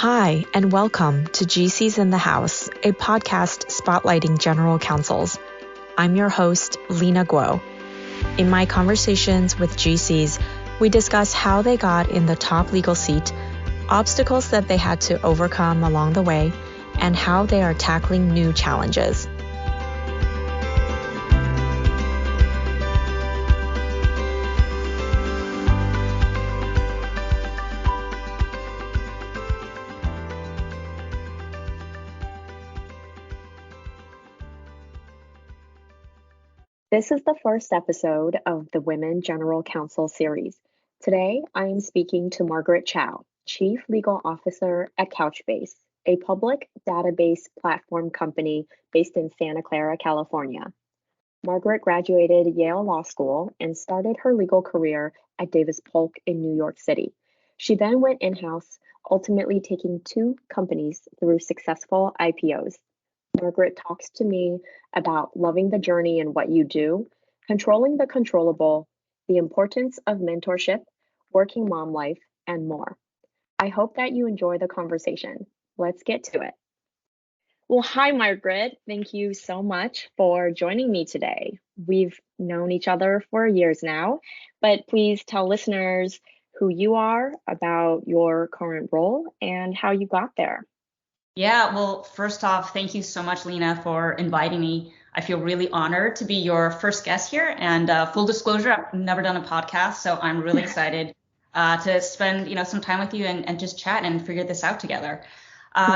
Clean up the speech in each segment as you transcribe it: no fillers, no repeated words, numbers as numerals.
Hi, and welcome to GCs in the House, a podcast spotlighting general counsels. I'm your host, Lina Guo. In my conversations with GCs, we discuss how they got in the top legal seat, obstacles that they had to overcome along the way, and how they are tackling new challenges. This is the first episode of the Women General Counsel series. Today, I am speaking to Margaret Chow, Chief Legal Officer at Couchbase, a public database platform company based in Santa Clara, California. Margaret graduated Yale Law School and started her legal career at Davis Polk in New York City. She then went in-house, ultimately taking two companies through successful IPOs. Margaret talks to me about loving the journey and what you do, controlling the controllable, the importance of mentorship, working mom life, and more. I hope that you enjoy the conversation. Let's get to it. Well, hi, Margaret. Thank you so much for joining me today. We've known each other for years now, but please tell listeners who you are, about your current role, and how you got there. Yeah, well, first off, thank you so much, Lina, for inviting me. I feel really honored to be your first guest here. And full disclosure, I've never done a podcast, so I'm really excited to spend some time with you and just chat and figure this out together.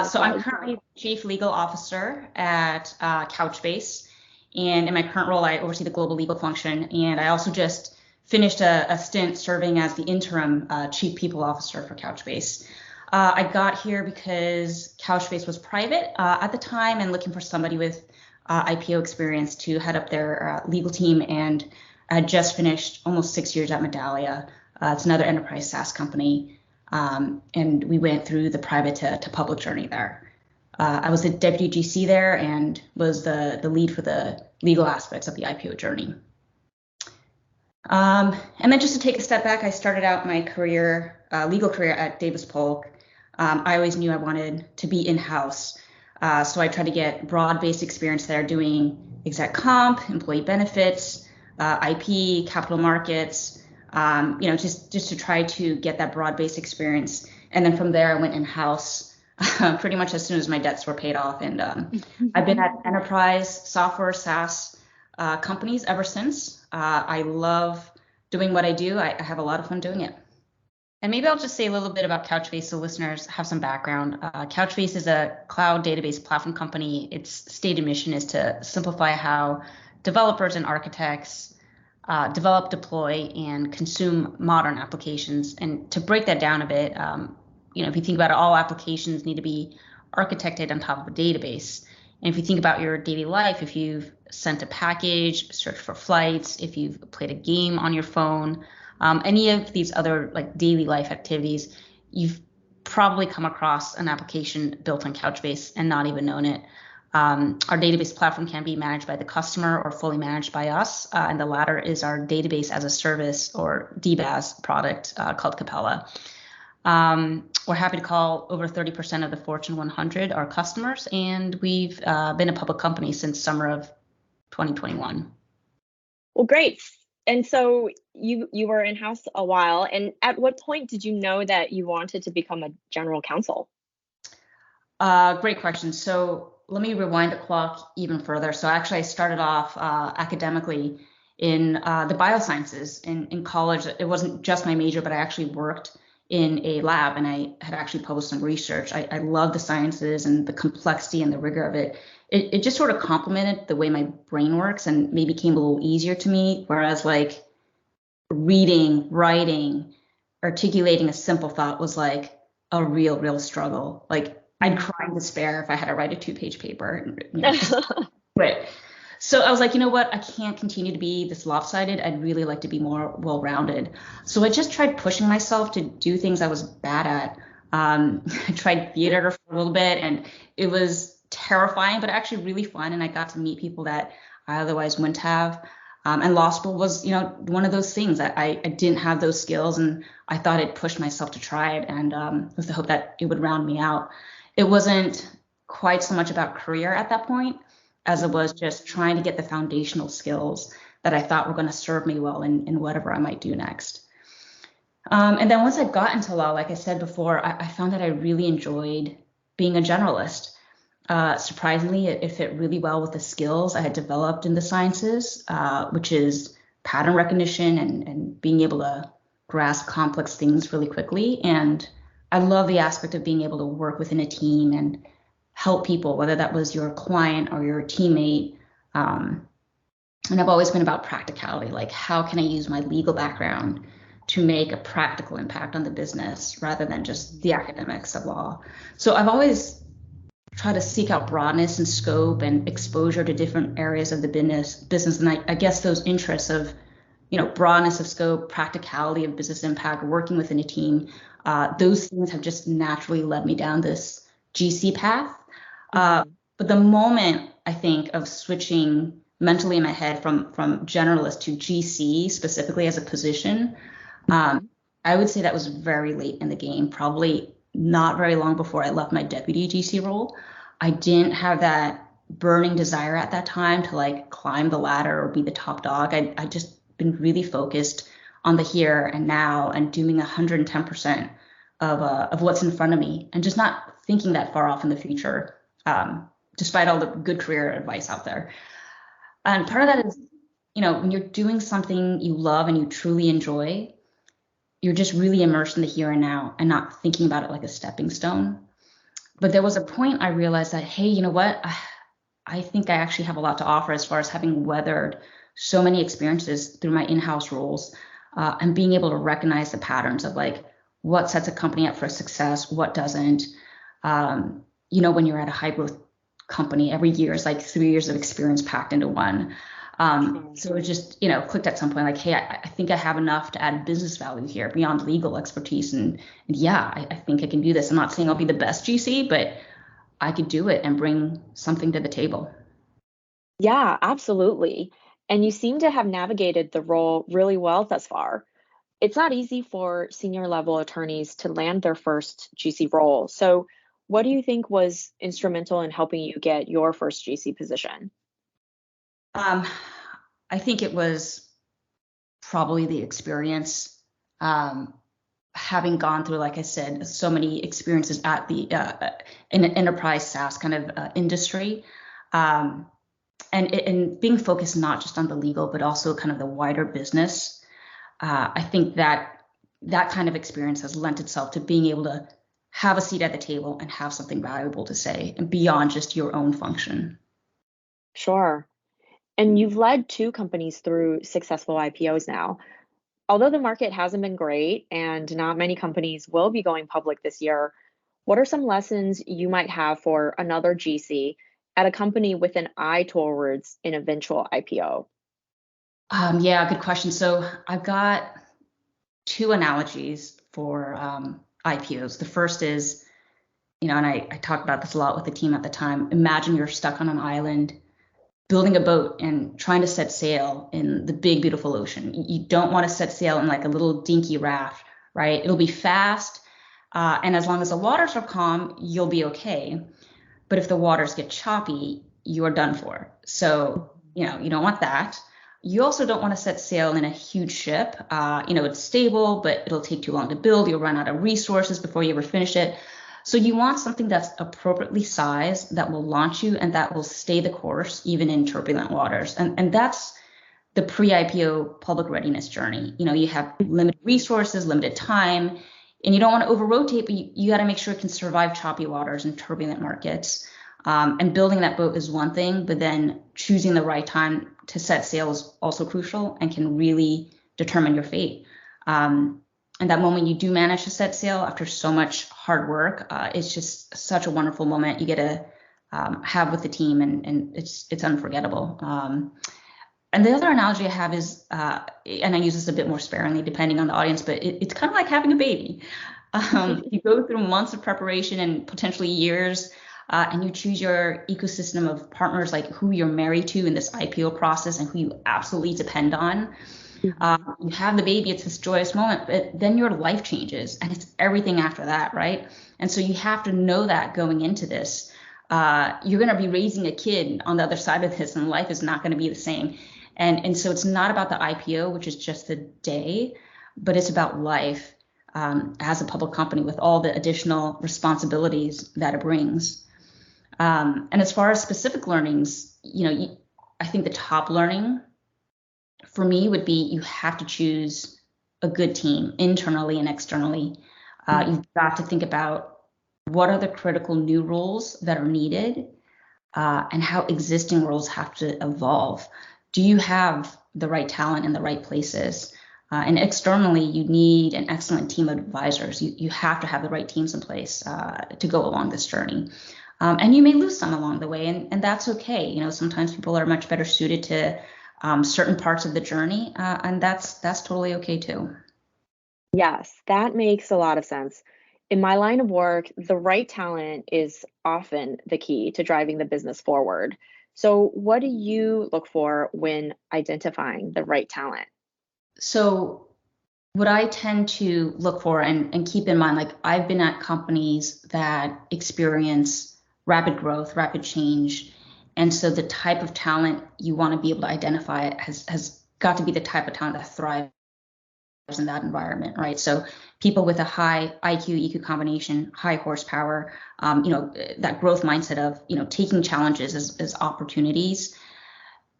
So I'm currently Chief Legal Officer at Couchbase. And in my current role, I oversee the global legal function. And I also just finished a stint serving as the interim Chief People Officer for Couchbase. I got here because Couchbase was private at the time and looking for somebody with IPO experience to head up their legal team. And I had just finished almost 6 years at Medallia. It's another enterprise SaaS company. And we went through the private to public journey there. I was the deputy GC there and was the lead for the legal aspects of the IPO journey. And then just to take a step back, I started out my legal career at Davis Polk. I always knew I wanted to be in-house. So I tried to get broad-based experience there doing exec comp, employee benefits, IP, capital markets, just to try to get that broad-based experience. And then from there, I went in-house pretty much as soon as my debts were paid off. And I've been at enterprise software SaaS companies ever since. I love doing what I do. I have a lot of fun doing it. And maybe I'll just say a little bit about Couchbase so listeners have some background. Couchbase is a cloud database platform company. Its stated mission is to simplify how developers and architects develop, deploy, and consume modern applications. And to break that down a bit, if you think about it, all applications need to be architected on top of a database. And if you think about your daily life, if you've sent a package, searched for flights, if you've played a game on your phone, any of these other like daily life activities, you've probably come across an application built on Couchbase and not even known it. Our database platform can be managed by the customer or fully managed by us. And the latter is our database as a service or DBaaS product called Capella. We're happy to call over 30% of the Fortune 100 our customers, and we've been a public company since summer of 2021. Well, great. And so you were in-house a while, and at what point did you know that you wanted to become a general counsel? Great question. So let me rewind the clock even further. So actually, I started off academically in the biosciences in college. It wasn't just my major, but I actually worked in a lab and I had actually published some research. I love the sciences and the complexity and the rigor of it. It just sort of complemented the way my brain works and maybe came a little easier to me. Whereas like reading, writing, articulating a simple thought was like a real struggle. Like I'd cry in despair if I had to write a 2-page paper. Right. So I was like, you know what? I can't continue to be this lopsided. I'd really like to be more well-rounded. So I just tried pushing myself to do things I was bad at. I tried theater for a little bit and it was terrifying, but actually really fun. And I got to meet people that I otherwise wouldn't have. And law school was, one of those things. I didn't have those skills, and I thought I'd push myself to try it, and with the hope that it would round me out. It wasn't quite so much about career at that point as it was just trying to get the foundational skills that I thought were going to serve me well in whatever I might do next. And then once I got into law, like I said before, I found that I really enjoyed being a generalist. Surprisingly, it fit really well with the skills I had developed in the sciences, which is pattern recognition and being able to grasp complex things really quickly. And I love the aspect of being able to work within a team and help people, whether that was your client or your teammate. And I've always been about practicality, like how can I use my legal background to make a practical impact on the business rather than just the academics of law. So I've always tried to seek out broadness and scope and exposure to different areas of the business. And I guess those interests of, broadness of scope, practicality of business impact, working within a team, those things have just naturally led me down this GC path. But the moment I think of switching mentally in my head from generalist to GC specifically as a position, I would say that was very late in the game, probably not very long before I left my deputy GC role. I didn't have that burning desire at that time to like climb the ladder or be the top dog. I just been really focused on the here and now and doing 110% of what's in front of me and just not thinking that far off in the future, despite all the good career advice out there. And part of that is, when you're doing something you love and you truly enjoy, you're just really immersed in the here and now and not thinking about it like a stepping stone. But there was a point I realized that, hey, you know what? I think I actually have a lot to offer as far as having weathered so many experiences through my in-house roles, and being able to recognize the patterns of like what sets a company up for success, what doesn't. When you're at a high growth company, every year is like 3 years of experience packed into one. So it just, clicked at some point like, hey, I think I have enough to add business value here beyond legal expertise. And yeah, I think I can do this. I'm not saying I'll be the best GC, but I could do it and bring something to the table. Yeah, absolutely. And you seem to have navigated the role really well thus far. It's not easy for senior level attorneys to land their first GC role. So, what do you think was instrumental in helping you get your first GC position? I think it was probably the experience, having gone through, like I said, so many experiences at the in an enterprise SaaS kind of industry, and being focused not just on the legal but also kind of the wider business. I think that kind of experience has lent itself to being able to have a seat at the table and have something valuable to say and beyond just your own function. Sure. And you've led two companies through successful IPOs now. Although the market hasn't been great and not many companies will be going public this year, what are some lessons you might have for another GC at a company with an eye towards an eventual IPO? Yeah, good question. So I've got two analogies for IPOs. The first is, and I talked about this a lot with the team at the time. Imagine you're stuck on an island building a boat and trying to set sail in the big, beautiful ocean. You don't want to set sail in like a little dinky raft, right? It'll be fast. And as long as the waters are calm, you'll be okay. But if the waters get choppy, you're done for. So, you don't want that. You also don't want to set sail in a huge ship. It's stable, but it'll take too long to build. You'll run out of resources before you ever finish it. So you want something that's appropriately sized, that will launch you and that will stay the course even in turbulent waters. And that's the pre-IPO public readiness journey. You have limited resources, limited time, and you don't want to over-rotate, but you got to make sure it can survive choppy waters and turbulent markets. And building that boat is one thing, but then choosing the right time to set sail is also crucial and can really determine your fate. And that moment you do manage to set sail after so much hard work, it's just such a wonderful moment you get to have with the team, and it's unforgettable. And the other analogy I have is, and I use this a bit more sparingly depending on the audience, but it's kind of like having a baby. You go through months of preparation and potentially years and you choose your ecosystem of partners, like who you're married to in this IPO process and who you absolutely depend on. You have the baby, it's this joyous moment, but then your life changes and it's everything after that, right? And so you have to know that going into this. You're going to be raising a kid on the other side of this, and life is not going to be the same. And so it's not about the IPO, which is just the day, but it's about life as a public company with all the additional responsibilities that it brings. And as far as specific learnings, I think the top learning for me would be you have to choose a good team internally and externally. You've got to think about what are the critical new roles that are needed and how existing roles have to evolve. Do you have the right talent in the right places? And externally, you need an excellent team of advisors. You have to have the right teams in place to go along this journey. And you may lose some along the way, and that's okay. Sometimes people are much better suited to certain parts of the journey, and that's totally okay too. Yes, that makes a lot of sense. In my line of work, the right talent is often the key to driving the business forward. So, what do you look for when identifying the right talent? So what I tend to look for and keep in mind, like I've been at companies that experience rapid growth, rapid change. And so the type of talent you want to be able to identify has got to be the type of talent that thrives in that environment, right? So people with a high IQ, EQ combination, high horsepower, that growth mindset of, taking challenges as opportunities.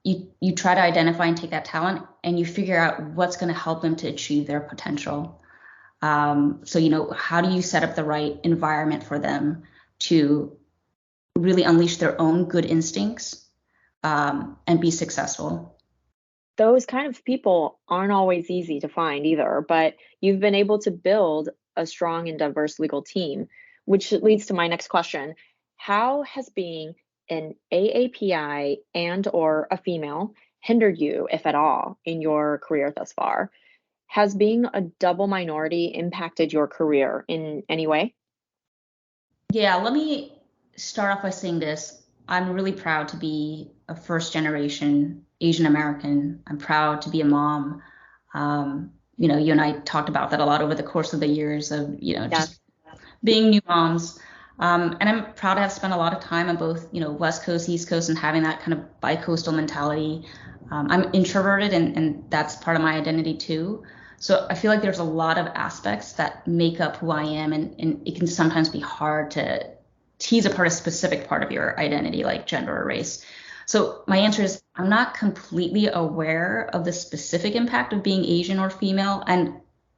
You try to identify and take that talent and you figure out what's going to help them to achieve their potential. So, how do you set up the right environment for them to really unleash their own good instincts and be successful? Those kind of people aren't always easy to find either, but you've been able to build a strong and diverse legal team, which leads to my next question. How has being an AAPI and or a female hindered you, if at all, in your career thus far? Has being a double minority impacted your career in any way? Yeah, let me start off by saying this. I'm really proud to be a first generation Asian American. I'm proud to be a mom. You and I talked about that a lot over the course of the years of, Yes. just being new moms. And I'm proud to have spent a lot of time on both, West Coast, East Coast, and having that kind of bi-coastal mentality. I'm introverted, and that's part of my identity too. So I feel like there's a lot of aspects that make up who I am, and it can sometimes be hard to tease apart a specific part of your identity, like gender or race. So my answer is I'm not completely aware of the specific impact of being Asian or female, and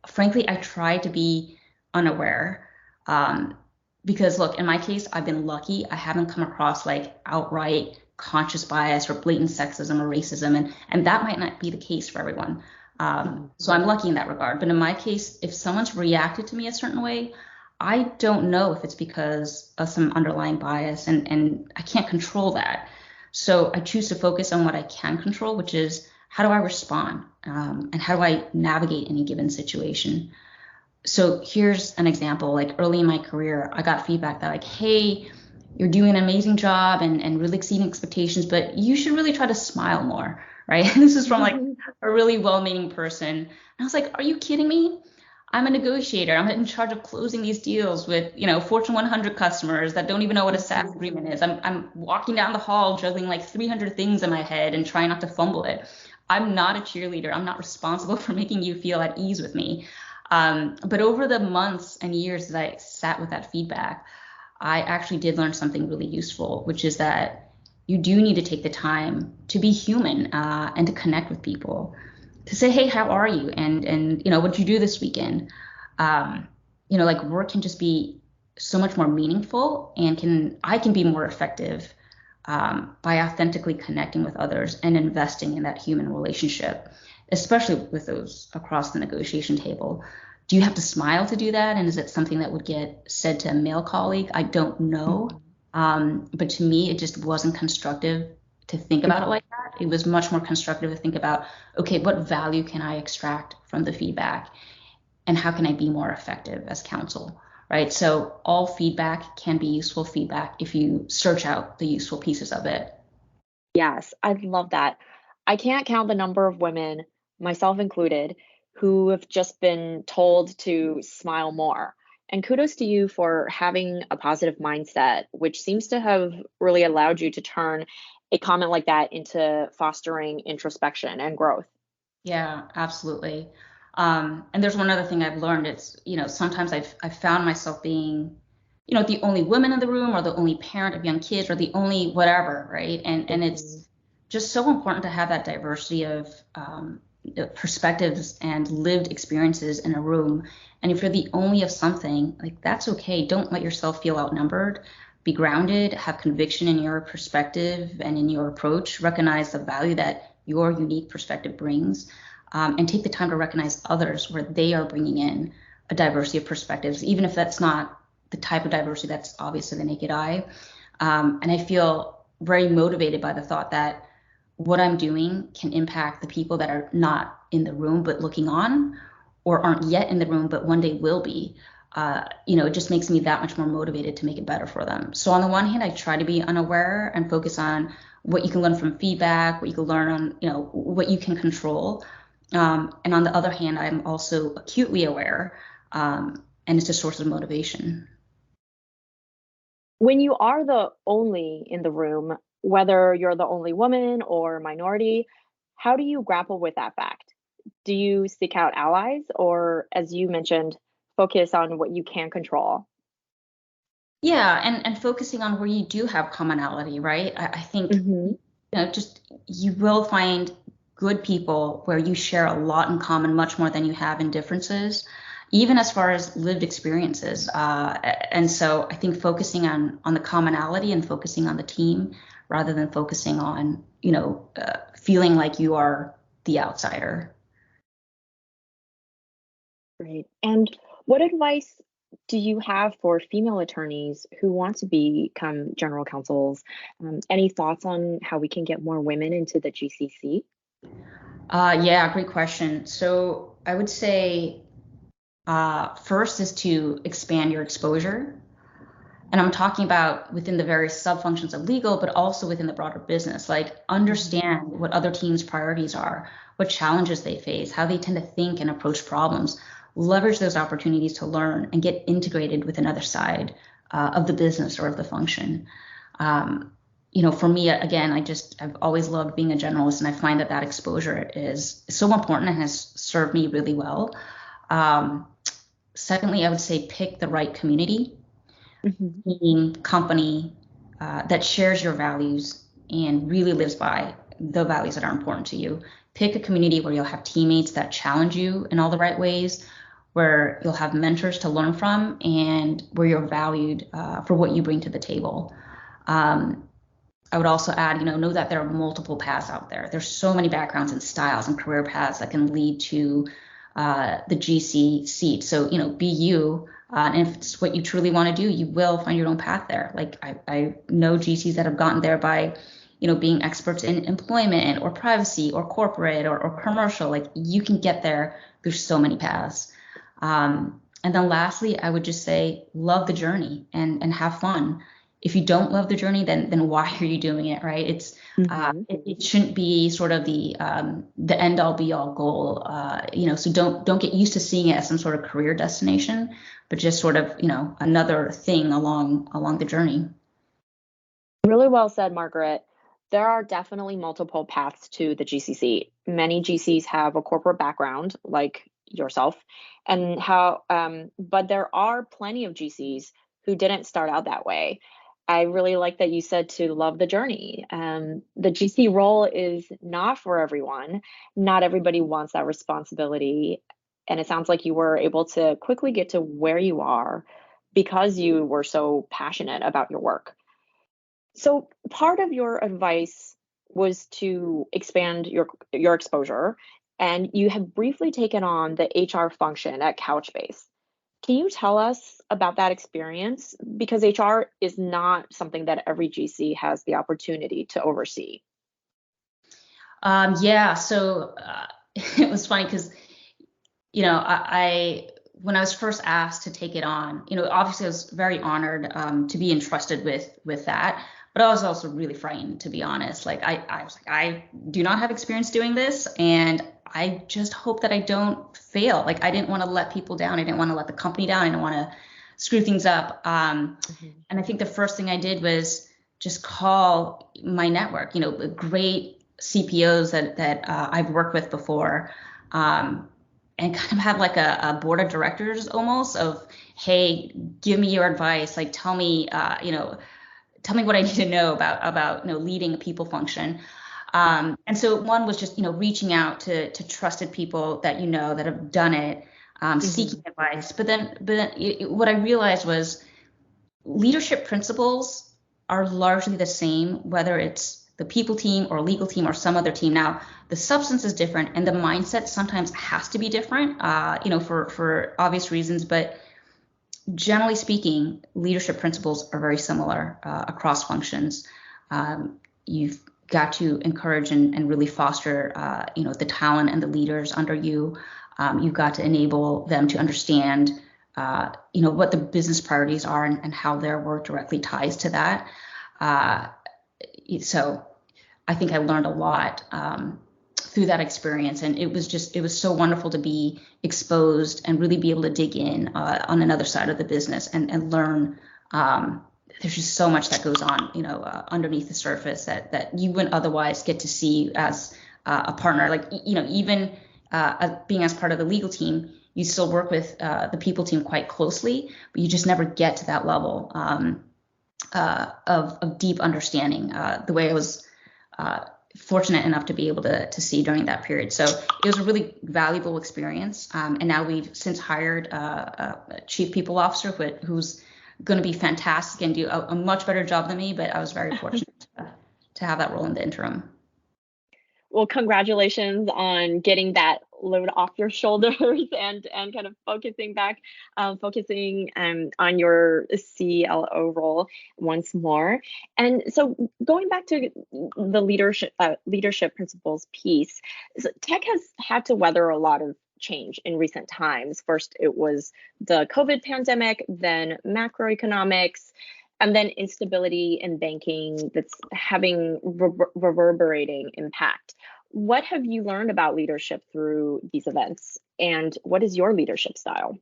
frankly, I try to be unaware. Um, because look, in my case, I've been lucky. I haven't come across like outright conscious bias or blatant sexism or racism, and that might not be the case for everyone. So I'm lucky in that regard. But in my case, if someone's reacted to me a certain way, I don't know if it's because of some underlying bias, and I can't control that. So I choose to focus on what I can control, which is how do I respond, and how do I navigate any given situation. So here's an example. Like early in my career, I got feedback that like, hey, you're doing an amazing job and really exceeding expectations, but you should really try to smile more, right? This is from like a really well-meaning person. And I was like, are you kidding me? I'm a negotiator. I'm in charge of closing these deals with, Fortune 100 customers that don't even know what a SaaS agreement is. I'm walking down the hall juggling like 300 things in my head and trying not to fumble it. I'm not a cheerleader. I'm not responsible for making you feel at ease with me. But over the months and years that I sat with that feedback, I actually did learn something really useful, which is that you do need to take the time to be human and to connect with people, to say, hey, how are you? And what did you do this weekend? Like work can just be so much more meaningful, and I can be more effective by authentically connecting with others and investing in that human relationship, especially with those across the negotiation table. Do you have to smile to do that? And is it something that would get said to a male colleague? I don't know. But to me, it just wasn't constructive to think about it like that. It was much more constructive to think about, okay, what value can I extract from the feedback? And how can I be more effective as counsel? right? So all feedback can be useful feedback if you search out the useful pieces of it. Yes, I love that. I can't count the number of women, myself included, who have just been told to smile more. And kudos to you for having a positive mindset, which seems to have really allowed you to turn a comment like that into fostering introspection and growth. Yeah, absolutely. And there's one other thing I've learned. It's, sometimes I've found myself being, the only woman in the room or the only parent of young kids or the only whatever, right? And Mhm. it's just so important to have that diversity of perspectives and lived experiences in a room. And if you're the only of something, like that's okay. Don't let yourself feel outnumbered. Be grounded, have conviction in your perspective and in your approach. Recognize the value that your unique perspective brings, and take the time to recognize others where they are bringing in a diversity of perspectives, even if that's not the type of diversity that's obvious to the naked eye. And I feel very motivated by the thought that what I'm doing can impact the people that are not in the room but looking on, or aren't yet in the room but one day will be. It just makes me that much more motivated to make it better for them. So on the one hand, I try to be unaware and focus on what you can learn from feedback, what you can learn on, what you can control. And on the other hand, I'm also acutely aware, and it's a source of motivation. When you are the only in the room, whether you're the only woman or minority, how do you grapple with that fact? Do you seek out allies or, as you mentioned, focus on what you can control? Yeah, and focusing on where you do have commonality, right? I think Hmm. just you will find good people where you share a lot in common, much more than you have in differences, even as far as lived experiences. And so I think focusing on the commonality and focusing on the team rather than focusing on, feeling like you are the outsider. Great. And what advice do you have for female attorneys who want to become general counsels? Any thoughts on how we can get more women into the GCC? Yeah, great question. So I would say first is to expand your exposure. And I'm talking about within the various subfunctions of legal, but also within the broader business. Like, Mhm. understand what other teams' priorities are, what challenges they face, how they tend to think and approach problems. Leverage those opportunities to learn and get integrated with another side of the business or of the function. For me, again, I've always loved being a generalist, and I find that exposure is so important and has served me really well. Um, Secondly, I would say pick the right community, Mhm. team, company that shares your values and really lives by the values that are important to you. Pick a community where you'll have teammates that challenge you in all the right ways, where you'll have mentors to learn from, and where you're valued for what you bring to the table. Um, I would also add, know that there are multiple paths out there. There's so many backgrounds and styles and career paths that can lead to the GC seat. So, be you. And if it's what you truly want to do, you will find your own path there. Like I know GCs that have gotten there by, being experts in employment or privacy or corporate or commercial. Like you can get there through so many paths. And then lastly, I would just say love the journey and have fun. If you don't love the journey, then why are you doing it, right? Mhm. It shouldn't be sort of the end all be all goal, so don't get used to seeing it as some sort of career destination, but just sort of, another thing along the journey. Really well said, Margaret. There are definitely multiple paths to the GCC. Many GCs have a corporate background, like yourself, but there are plenty of GCs who didn't start out that way. I really like that you said to love the journey. The GC role is not for everyone. Not everybody wants that responsibility. And it sounds like you were able to quickly get to where you are because you were so passionate about your work. So part of your advice was to expand your exposure, and you have briefly taken on the HR function at Couchbase. Can you tell us about that experience? Because HR is not something that every GC has the opportunity to oversee. Yeah, so it was funny because I when I was first asked to take it on, obviously I was very honored to be entrusted with that, but I was also really frightened, to be honest. Like I was like, I do not have experience doing this, and I just hope that I don't fail. Like I didn't want to let people down. I didn't want to let the company down. I didn't want to screw things up. Mhm. And I think the first thing I did was just call my network, great CPOs that I've worked with before. And kind of have like a board of directors almost of, hey, give me your advice. Like, tell me what I need to know about leading a people function. And so one was just reaching out to trusted people that that have done it, seeking Mhm. advice. What I realized was leadership principles are largely the same, whether it's the people team or legal team or some other team. Now, the substance is different, and the mindset sometimes has to be different, for obvious reasons. But generally speaking, leadership principles are very similar across functions. You've got to encourage and really foster, the talent and the leaders under you. You've got to enable them to understand, what the business priorities are and how their work directly ties to that. Uh, so I think I learned a lot through that experience, and it was so wonderful to be exposed and really be able to dig in on another side of the business and learn. There's just so much that goes on, underneath the surface that you wouldn't otherwise get to see as a partner. Like, even being as part of the legal team, you still work with the people team quite closely, but you just never get to that level of deep understanding the way I was fortunate enough to be able to see during that period. So it was a really valuable experience. And now we've since hired a chief people officer who's going to be fantastic and do a much better job than me. But I was very fortunate to have that role in the interim. Well, congratulations on getting that load off your shoulders and kind of focusing on your CLO role once more. And so going back to the leadership principles piece, so tech has had to weather a lot of change in recent times. First, it was the COVID pandemic, then macroeconomics, and then instability in banking that's having reverberating impact. What have you learned about leadership through these events? And what is your leadership style?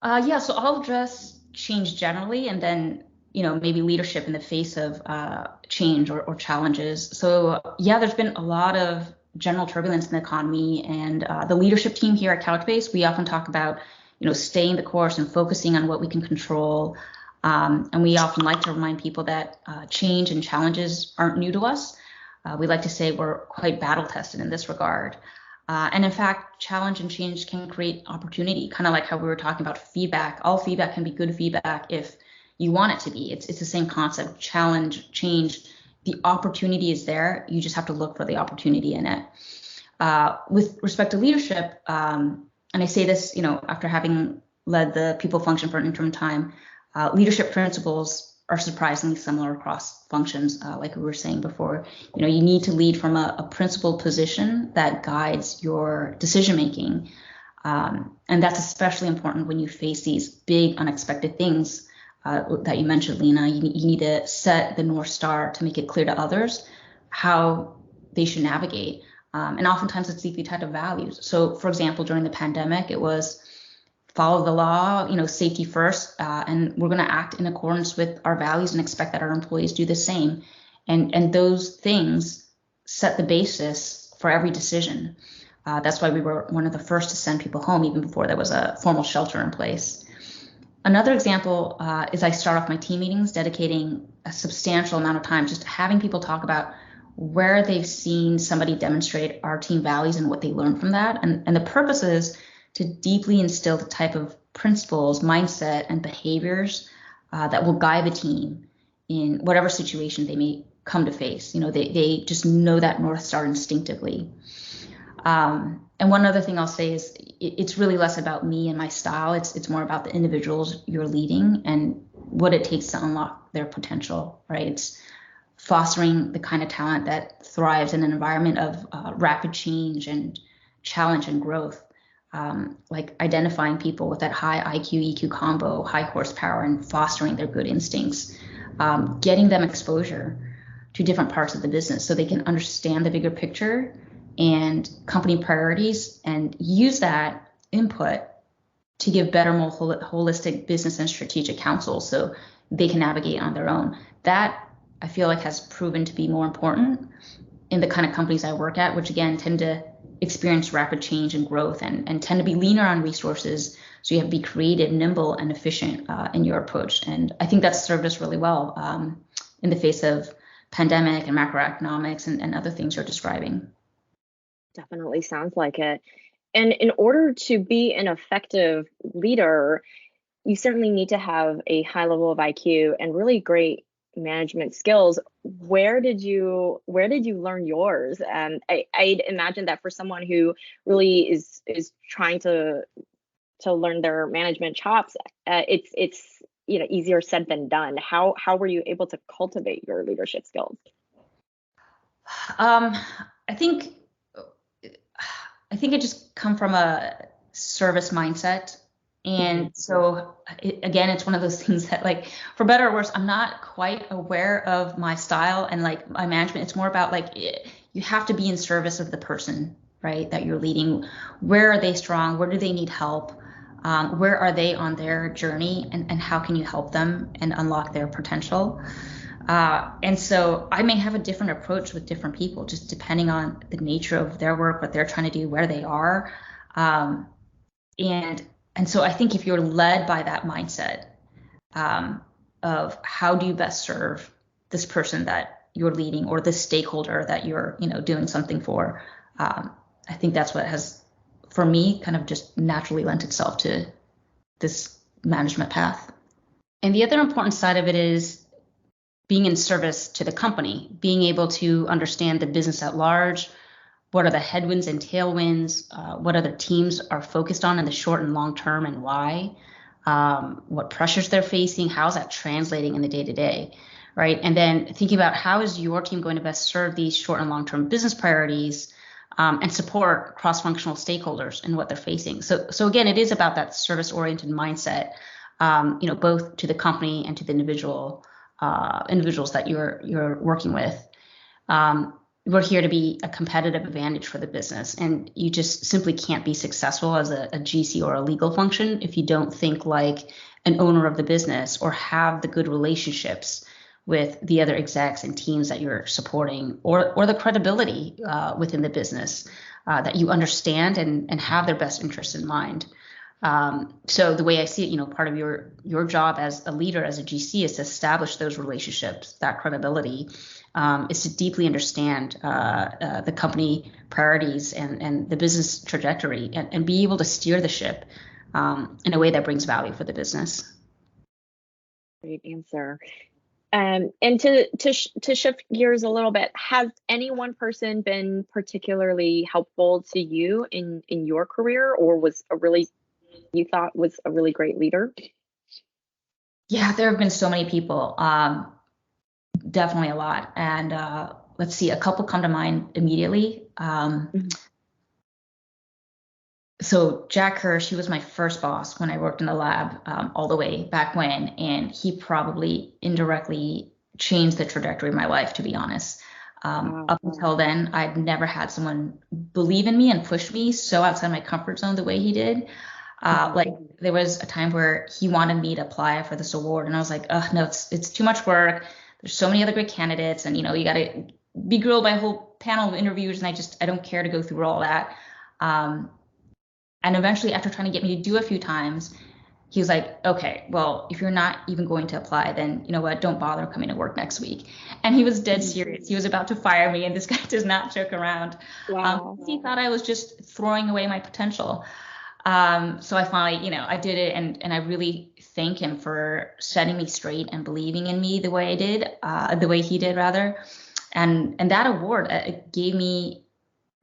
Yeah, so I'll address change generally, and then maybe leadership in the face of change or challenges. So yeah, there's been a lot of general turbulence in the economy, and the leadership team here at Couchbase, we often talk about staying the course and focusing on what we can control. And we often like to remind people that change and challenges aren't new to us. We like to say we're quite battle tested in this regard. And in fact, challenge and change can create opportunity, kind of like how we were talking about feedback. All feedback can be good feedback if you want it to be. It's the same concept, challenge, change. The opportunity is there. You just have to look for the opportunity in it. With respect to leadership, and I say this, after having led the people function for an interim time, leadership principles are surprisingly similar across functions, like we were saying before. You need to lead from a principled position that guides your decision making, and that's especially important when you face these big unexpected things that you mentioned, Lina. You need to set the North Star to make it clear to others how they should navigate, and oftentimes it's deeply tied to values. So, for example, during the pandemic, it was follow the law, safety first, and we're going to act in accordance with our values and expect that our employees do the same. And those things set the basis for every decision. That's why we were one of the first to send people home even before there was a formal shelter in place. Another example is I start off my team meetings dedicating a substantial amount of time just having people talk about where they've seen somebody demonstrate our team values and what they learned from that. And the purpose is to deeply instill the type of principles, mindset, and behaviors that will guide the team in whatever situation they may come to face. They just know that North Star instinctively. And one other thing I'll say is it's really less about me and my style. It's more about the individuals you're leading and what it takes to unlock their potential, right? It's fostering the kind of talent that thrives in an environment of rapid change and challenge and growth. like identifying people with that high IQ, EQ combo, high horsepower, and fostering their good instincts, getting them exposure to different parts of the business so they can understand the bigger picture and company priorities and use that input to give better, more holistic business and strategic counsel so they can navigate on their own. That I feel like has proven to be more important in the kind of companies I work at, which again tend to experience rapid change and growth and tend to be leaner on resources. So you have to be creative, nimble, and efficient in your approach. And I think that's served us really well in the face of pandemic and macroeconomics and other things you're describing. Definitely sounds like it. And in order to be an effective leader, you certainly need to have a high level of IQ and really great management skills. Where did you learn yours? I'd imagine that for someone who really is trying to learn their management chops, it's easier said than done. How were you able to cultivate your leadership skills? I think it just come from a service mindset. And so again, it's one of those things that, like, for better or worse, I'm not quite aware of my style and like my management. It's more about like you have to be in service of the person, right, that you're leading. Where are they strong? Where do they need help? Where are they on their journey, and how can you help them and unlock their potential? And so I may have a different approach with different people, just depending on the nature of their work, what they're trying to do, where they are. And so I think if you're led by that mindset of how do you best serve this person that you're leading or the stakeholder that you're, doing something for, I think that's what has, for me, kind of just naturally lent itself to this management path. And the other important side of it is being in service to the company, being able to understand the business at large. What are the headwinds and tailwinds? What other teams are focused on in the short and long term, and why? What pressures they're facing? How's that translating in the day-to-day, right? And then thinking about how is your team going to best serve these short and long-term business priorities and support cross-functional stakeholders in what they're facing. So again, it is about that service-oriented mindset, both to the company and to the individuals that you're working with. We're here to be a competitive advantage for the business, and you just simply can't be successful as a GC or a legal function if you don't think like an owner of the business or have the good relationships with the other execs and teams that you're supporting, or the credibility within the business that you understand and have their best interests in mind. So the way I see it, part of your job as a leader, as a GC, is to establish those relationships, that credibility, is to deeply understand the company priorities and the business trajectory, and be able to steer the ship in a way that brings value for the business. Great answer. And to shift gears a little bit, has any one person been particularly helpful to you in your career, or you thought was a really great leader? Yeah, there have been so many people, definitely a lot. And let's see, a couple come to mind immediately. So Jack Hirsch, he was my first boss when I worked in the lab all the way back when, and he probably indirectly changed the trajectory of my life, to be honest. Up until then, I'd never had someone believe in me and push me so outside my comfort zone the way he did. Like there was a time where he wanted me to apply for this award, and I was like, oh no, it's too much work. There's so many other great candidates, and you got to be grilled by a whole panel of interviewers, and I don't care to go through all that. And eventually, after trying to get me to do a few times, he was like, okay, well, if you're not even going to apply, then you know what, don't bother coming to work next week. And he was dead serious. He was about to fire me, and this guy does not joke around. Wow. He thought I was just throwing away my potential. So I finally, I did it, and I really thank him for setting me straight and believing in me the way he did rather. And that award gave me,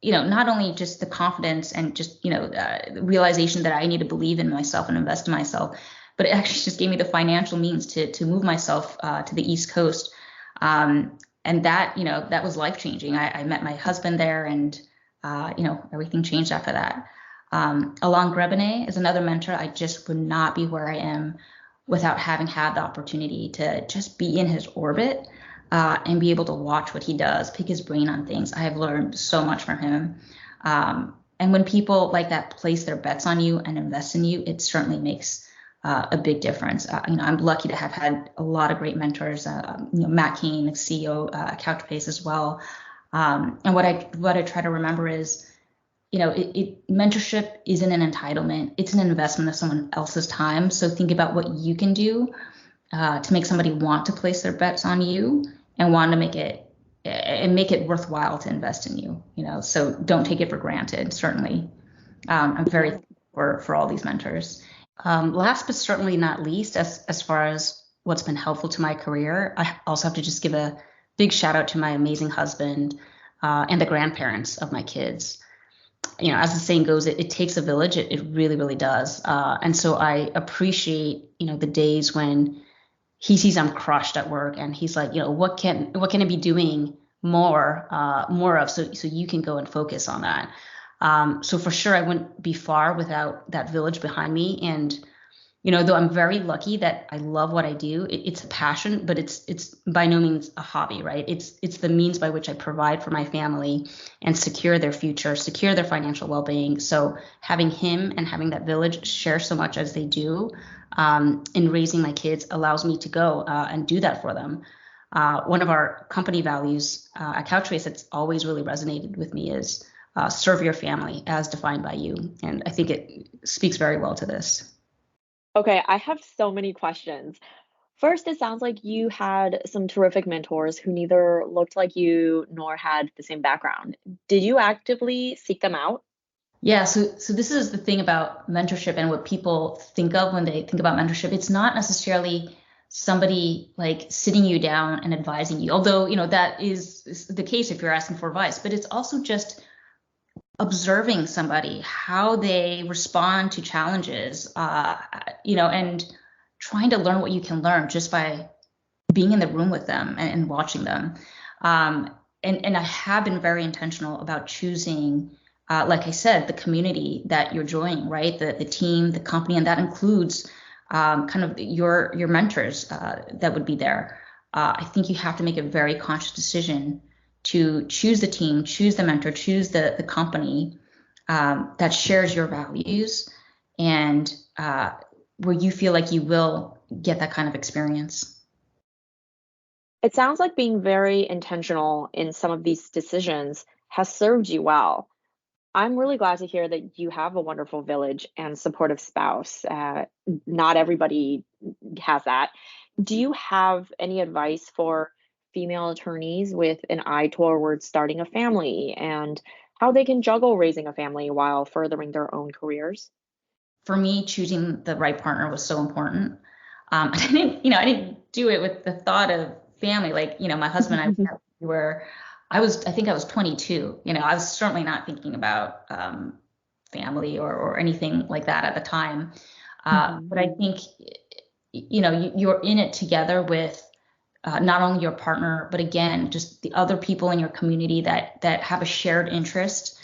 not only just the confidence and just, the realization that I need to believe in myself and invest in myself, but it actually just gave me the financial means to move myself to the East Coast. And that, that was life changing. I met my husband there, and, everything changed after that. Alon Grebene is another mentor. I just would not be where I am without having had the opportunity to just be in his orbit and be able to watch what he does, pick his brain on things. I have learned so much from him. And when people like that place their bets on you and invest in you, it certainly makes a big difference. I'm lucky to have had a lot of great mentors. Matt Cain, CEO, Couchbase as well. And what I try to remember is, mentorship isn't an entitlement. It's an investment of someone else's time. So think about what you can do to make somebody want to place their bets on you and want to make it worthwhile to invest in you. So don't take it for granted. Certainly, I'm very thankful for all these mentors. Last but certainly not least, as far as what's been helpful to my career, I also have to just give a big shout out to my amazing husband and the grandparents of my kids. As the saying goes, it takes a village. It really, really does. And so I appreciate, the days when he sees I'm crushed at work and he's like, what can I be doing more of so you can go and focus on that. So for sure, I wouldn't be far without that village behind me. And though I'm very lucky that I love what I do, it's a passion, but it's by no means a hobby, right? It's the means by which I provide for my family and secure their future, secure their financial well-being. So having him and having that village share so much as they do in raising my kids allows me to go and do that for them. One of our company values at Couchbase that's always really resonated with me is serve your family as defined by you. And I think it speaks very well to this. Okay, I have so many questions. First, it sounds like you had some terrific mentors who neither looked like you nor had the same background. Did you actively seek them out? Yeah, so this is the thing about mentorship and what people think of when they think about mentorship. It's not necessarily somebody like sitting you down and advising you, although that is the case if you're asking for advice, but it's also just observing somebody, how they respond to challenges, and trying to learn what you can learn just by being in the room with them and watching them. And I have been very intentional about choosing, like I said, the community that you're joining, right? The team, the company, and that includes kind of your mentors that would be there. I think you have to make a very conscious decision to choose the team, choose the mentor, choose the company that shares your values and where you feel like you will get that kind of experience. It sounds like being very intentional in some of these decisions has served you well. I'm really glad to hear that you have a wonderful village and supportive spouse. Not everybody has that. Do you have any advice for female attorneys with an eye toward starting a family and how they can juggle raising a family while furthering their own careers? For me, choosing the right partner was so important. I didn't do it with the thought of family. Like, my husband and I were, I think I was 22. I was certainly not thinking about family or anything like that at the time. But I think, you're in it together with not only your partner, but again, just the other people in your community that have a shared interest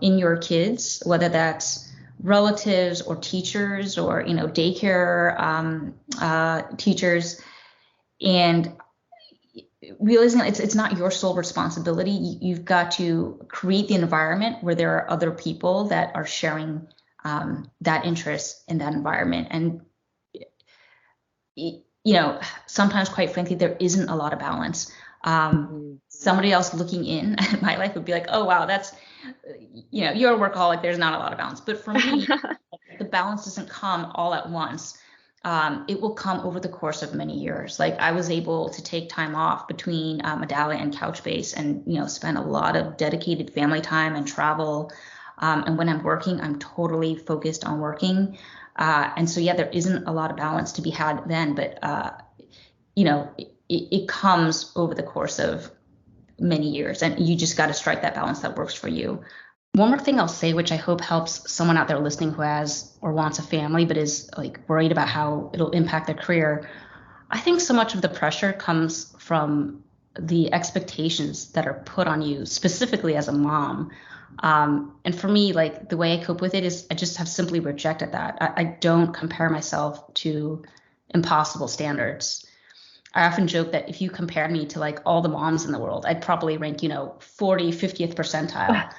in your kids, whether that's relatives or teachers or daycare teachers, and realizing that it's not your sole responsibility. You've got to create the environment where there are other people that are sharing that interest in that environment. And sometimes, quite frankly, there isn't a lot of balance. Somebody else looking in at my life would be like, oh, wow, that's, you're a workaholic. There's not a lot of balance. But for me, the balance doesn't come all at once. It will come over the course of many years. Like I was able to take time off between Medallia and Couchbase and, spend a lot of dedicated family time and travel. And when I'm working, I'm totally focused on working. And so, yeah, there isn't a lot of balance to be had then, but, it comes over the course of many years, and you just got to strike that balance that works for you. One more thing I'll say, which I hope helps someone out there listening who has or wants a family, but is like worried about how it'll impact their career. I think so much of the pressure comes from the expectations that are put on you specifically as a mom. And for me, like the way I cope with it is I just have simply rejected that. I don't compare myself to impossible standards. I often joke that if you compared me to like all the moms in the world, I'd probably rank, 40, 50th percentile.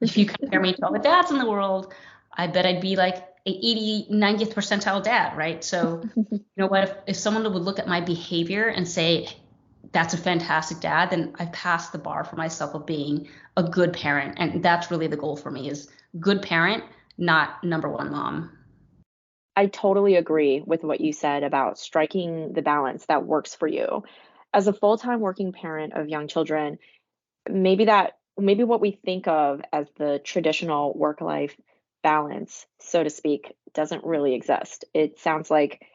If you compare me to all the dads in the world, I bet I'd be like 80, 90th percentile dad, right? So, you know what, if someone would look at my behavior and say, that's a fantastic dad, then I've passed the bar for myself of being a good parent. And that's really the goal for me is good parent, not number one mom. I totally agree with what you said about striking the balance that works for you. As a full-time working parent of young children, maybe what we think of as the traditional work-life balance, so to speak, doesn't really exist. It sounds like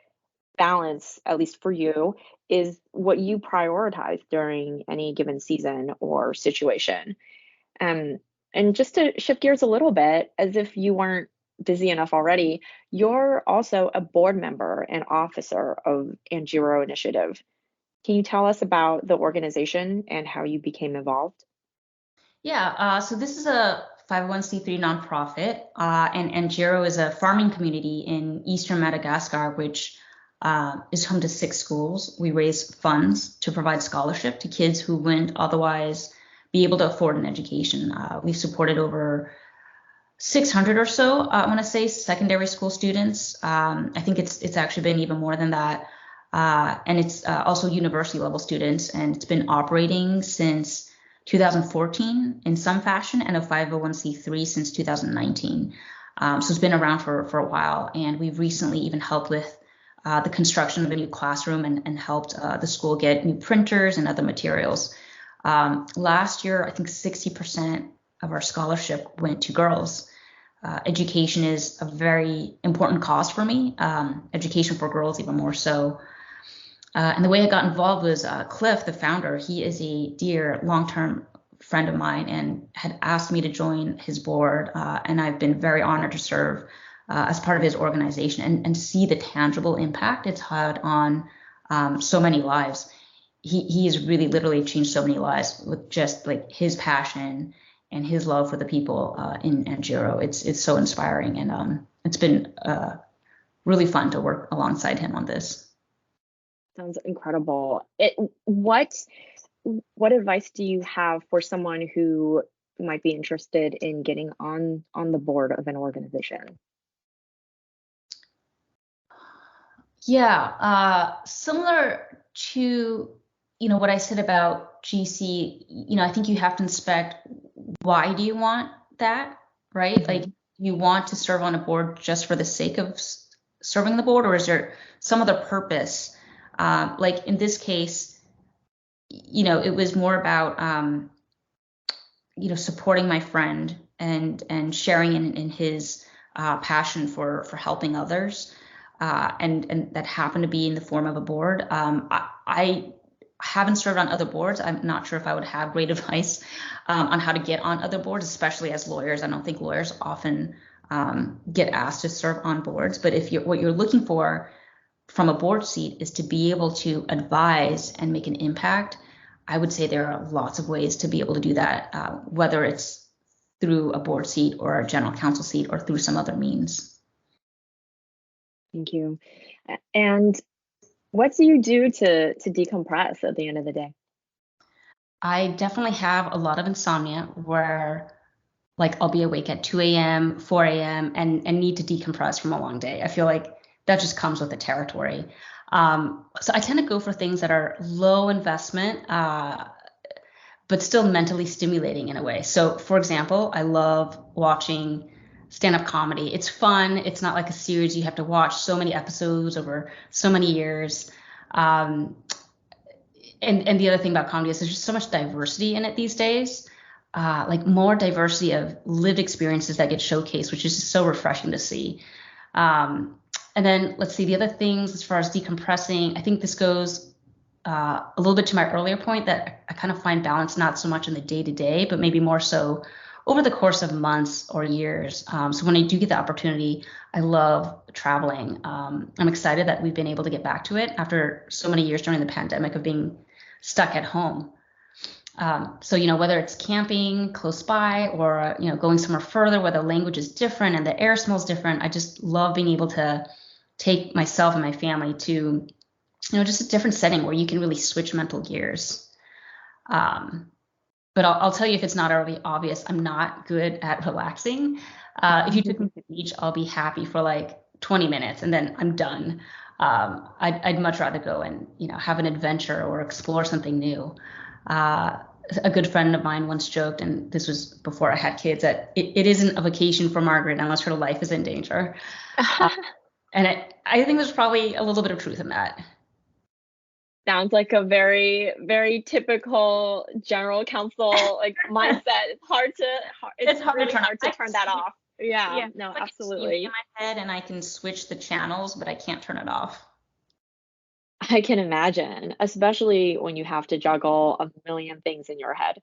balance, at least for you, is what you prioritize during any given season or situation. Um, and just to shift gears a little bit, as if you weren't busy enough already, you're also a board member and officer of Anjiro Initiative. Can you tell us about the organization and how you became involved? Yeah, so this is a 501c3 nonprofit, and Anjiro is a farming community in eastern Madagascar, which is home to 6 schools. We raise funds to provide scholarship to kids who wouldn't otherwise be able to afford an education. We've supported over 600 or so, I want to say, secondary school students. I think it's actually been even more than that. And it's also university level students, and it's been operating since 2014 in some fashion and a 501c3 since 2019. So it's been around for a while. And we've recently even helped with the construction of a new classroom and helped the school get new printers and other materials. Last year, I think 60% of our scholarship went to girls. Education is a very important cause for me, education for girls even more so. And the way I got involved was Cliff, the founder. He is a dear long-term friend of mine and had asked me to join his board. And I've been very honored to serve as part of his organization and see the tangible impact it's had on so many lives. He has really literally changed so many lives with just like his passion and his love for the people in Anjiro. It's so inspiring, and it's been really fun to work alongside him on this. Sounds incredible. What advice do you have for someone who might be interested in getting on the board of an organization? Yeah, similar to what I said about GC. I think you have to inspect why do you want that, right? Like Mhm. you want to serve on a board just for the sake of serving the board, or is there some other purpose? Like in this case, it was more about supporting my friend and sharing in his passion for helping others, and that happened to be in the form of a board. I haven't served on other boards. I'm not sure if I would have great advice on how to get on other boards, especially as lawyers. I don't think lawyers often get asked to serve on boards. But if what you're looking for from a board seat is to be able to advise and make an impact, I would say there are lots of ways to be able to do that, whether it's through a board seat or a general counsel seat or through some other means. Thank you. And what do you do to decompress at the end of the day? I definitely have a lot of insomnia where like I'll be awake at 2 a.m., 4 a.m. and need to decompress from a long day. I feel like that just comes with the territory. So I tend to go for things that are low investment, but still mentally stimulating in a way. So, for example, I love watching stand-up comedy. It's fun. It's not like a series you have to watch so many episodes over so many years. Um, and the other thing about comedy is there's just so much diversity in it these days. Like more diversity of lived experiences that get showcased, which is just so refreshing to see. And then let's see the other things as far as decompressing. I think this goes a little bit to my earlier point that I kind of find balance not so much in the day to day, but maybe more so over the course of months or years. So when I do get the opportunity, I love traveling. I'm excited that we've been able to get back to it after so many years during the pandemic of being stuck at home. So, whether it's camping close by or, going somewhere further where the language is different and the air smells different, I just love being able to take myself and my family to, just a different setting where you can really switch mental gears. But I'll tell you, if it's not already obvious, I'm not good at relaxing. If you took me to the beach, I'll be happy for like 20 minutes and then I'm done. I'd much rather go and, have an adventure or explore something new. A good friend of mine once joked, and this was before I had kids, that it isn't a vacation for Margaret unless her life is in danger. And I think there's probably a little bit of truth in that. Sounds like a very, very typical general counsel mindset. It's really hard to turn that off. Yeah, no, like absolutely. It's in my head and I can switch the channels, but I can't turn it off. I can imagine, especially when you have to juggle a million things in your head.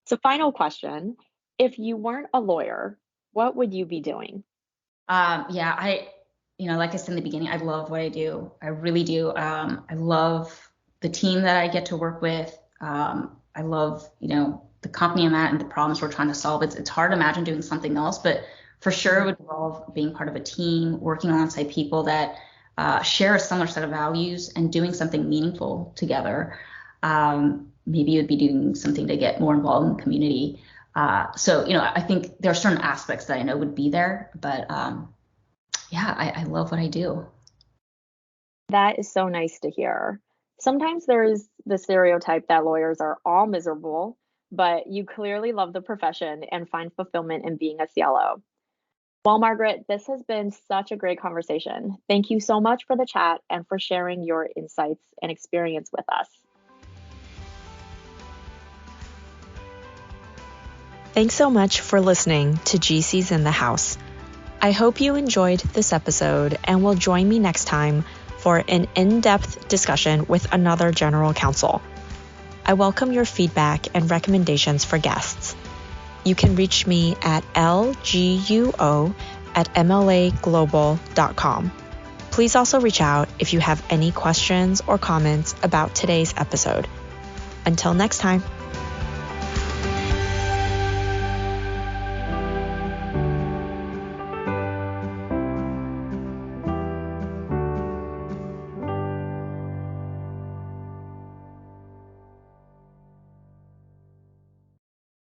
So, final question. If you weren't a lawyer, what would you be doing? Like I said in the beginning, I love what I do. I really do. I love the team that I get to work with. I love, the company I'm at and the problems we're trying to solve. It's hard to imagine doing something else, but for sure it would involve being part of a team, working alongside people that share a similar set of values and doing something meaningful together. Maybe it would be doing something to get more involved in the community. So, I think there are certain aspects that I know would be there, but I love what I do. That is so nice to hear. Sometimes there's the stereotype that lawyers are all miserable, but you clearly love the profession and find fulfillment in being a CLO. Well, Margaret, this has been such a great conversation. Thank you so much for the chat and for sharing your insights and experience with us. Thanks so much for listening to GC's in the House. I hope you enjoyed this episode and will join me next time for an in-depth discussion with another general counsel. I welcome your feedback and recommendations for guests. You can reach me at lguo@mlaglobal.com. Please also reach out if you have any questions or comments about today's episode. Until next time.